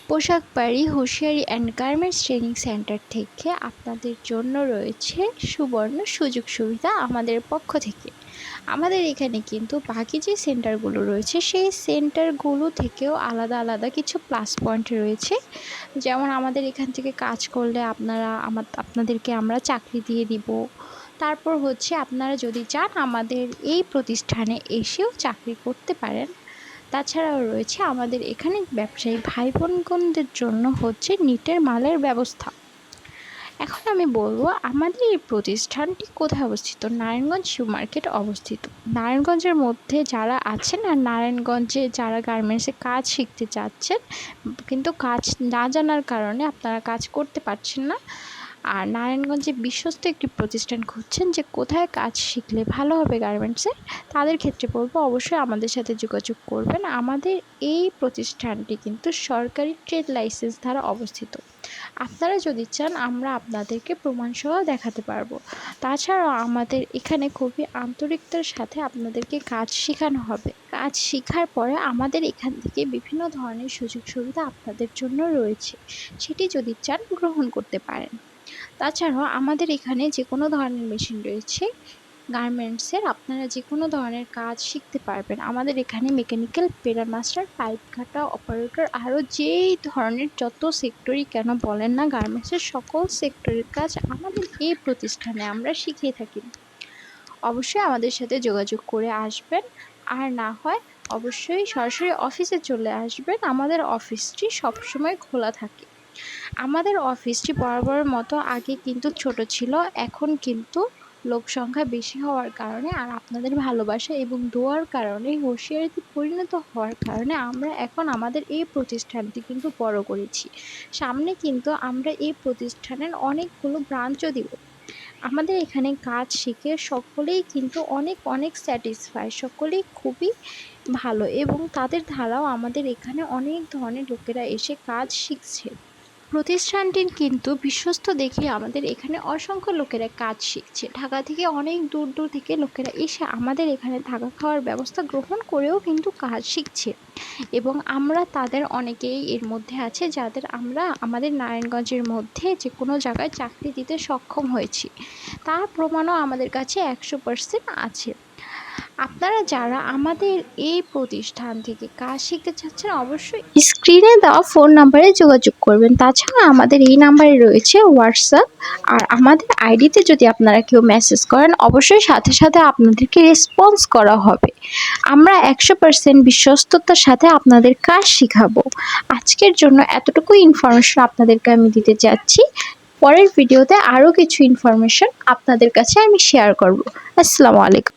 পোশাক পাড়ি হুঁশিয়ারি অ্যান্ড গার্মেন্টস ট্রেনিং সেন্টার থেকে আপনাদের জন্য রয়েছে সুবর্ণ সুযোগ সুবিধা আমাদের পক্ষ থেকে। আমাদের এখানে কিন্তু বাকি যে সেন্টারগুলো রয়েছে সেই সেন্টারগুলো থেকেও আলাদা আলাদা কিছু প্লাস পয়েন্ট রয়েছে। যেমন আমাদের এখান থেকে কাজ করলে আপনাদেরকে আমরা চাকরি দিয়ে দিব। তারপর হচ্ছে আপনারা যদি চান আমাদের এই প্রতিষ্ঠানে এসেও চাকরি করতে পারেন। তাছাড়াও রয়েছে আমাদের এখানে ব্যবসায়ী ভাই বোনগণদের জন্য হচ্ছে নিটের মালের ব্যবস্থা। এখন আমি বলবো আমাদের এই প্রতিষ্ঠানটি কোথায় অবস্থিত। নারায়ণগঞ্জ শিব মার্কেট অবস্থিত। নারায়ণগঞ্জের মধ্যে যারা আছেন আর নারায়ণগঞ্জে যারা গার্মেন্টসে কাজ শিখতে চাচ্ছেন কিন্তু কাজ না জানার কারণে আপনারা কাজ করতে পারছেন না, আর নারায়ণগঞ্জে বিশ্বস্ত একটি প্রতিষ্ঠান খুঁজছেন যে কোথায় কাজ শিখলে ভালো হবে গার্মেন্টসে, তাদের ক্ষেত্রে বলবো অবশ্যই আমাদের সাথে যোগাযোগ করবেন। আমাদের এই প্রতিষ্ঠানটি কিন্তু সরকারি ট্রেড লাইসেন্স দ্বারা অবস্থিত। আপনারা যদি চান আমরা আপনাদেরকে প্রমাণসহ দেখাতে পারবো। তাছাড়াও আমাদের এখানে খুবই আন্তরিকতার সাথে আপনাদেরকে কাজ শেখানো হবে। কাজ শেখার পরে আমাদের এখান থেকে বিভিন্ন ধরনের সুযোগ সুবিধা আপনাদের জন্য রয়েছে, সেটি যদি চান গ্রহণ করতে পারেন। তাছাড়াও আমাদের এখানে যে কোনো ধরনের মেশিন রয়েছে গার্মেন্টসের, আপনারা যে কোনো ধরনের কাজ শিখতে পারবেন। আমাদের এখানে মেকানিক্যাল, পেরার মাস্টার, পাইপ কাটা, অপারেটর, আরও যেই ধরনের যত সেক্টরই কেন বলেন না গার্মেন্টসের সকল সেক্টরের কাজ আমাদের এই প্রতিষ্ঠানে আমরা শিখিয়ে থাকি। অবশ্যই আমাদের সাথে যোগাযোগ করে আসবেন, আর না হয় অবশ্যই সরাসরি অফিসে চলে আসবেন। আমাদের অফিসটি সবসময় খোলা থাকে। আমাদের অফিসটি বরাবরের মতো আগে কিন্তু ছোট ছিল, এখন কিন্তু লোক সংখ্যা বেশি হওয়ার কারণে আর আপনাদের ভালোবাসা এবং দোয়ার কারণে হুঁশিয়ারিতে পরিণত হওয়ার কারণে আমরা এখন আমাদের এই প্রতিষ্ঠানটি কিন্তু বড় করেছি। সামনে কিন্তু আমরা এই প্রতিষ্ঠানের অনেকগুলো ব্রাঞ্চও দিব। আমাদের এখানে কাজ শিখে সকলেই কিন্তু অনেক অনেক স্যাটিসফাই, সকলেই খুবই ভালো এবং তাদের ধারাও আমাদের এখানে অনেক ধরনের লোকেরা এসে কাজ শিখছে। প্রতিষ্ঠানটির কিন্তু বিশ্বস্ত দেখে আমাদের এখানে অসংখ্য লোকেরা কাজ শিখছে। ঢাকা থেকে অনেক দূর দূর থেকে লোকেরা এসে আমাদের এখানে থাকা খাওয়ার ব্যবস্থা গ্রহণ করেও কিন্তু কাজ শিখছে এবং আমরা তাদের অনেকেই এর মধ্যে আছে যাদের আমরা আমাদের নারায়ণগঞ্জের মধ্যে যে কোনো জায়গায় চাকরি দিতে সক্ষম হয়েছি, তার প্রমাণও আমাদের কাছে 100% আছে। আপনারা যারা আমাদের এই প্রতিষ্ঠান থেকে কাজ শিখতে চাচ্ছেন অবশ্যই স্ক্রিনে দেওয়া ফোন নাম্বারে যোগাযোগ করবেন। তাছাড়া আমাদের এই নাম্বারে রয়েছে হোয়াটসঅ্যাপ, আর আমাদের আইডিতে যদি আপনারা কেউ মেসেজ করেন অবশ্যই সাথে সাথে আপনাদেরকে রেসপন্স করা হবে। আমরা 100% বিশ্বস্ততার সাথে আপনাদের কাজ শিখাবো। আজকের জন্য এতটুকু ইনফরমেশন আপনাদেরকে আমি দিতে চাচ্ছি। পরের ভিডিওতে আরও কিছু ইনফরমেশন আপনাদের কাছে আমি শেয়ার করব। আসসালামু আলাইকুম।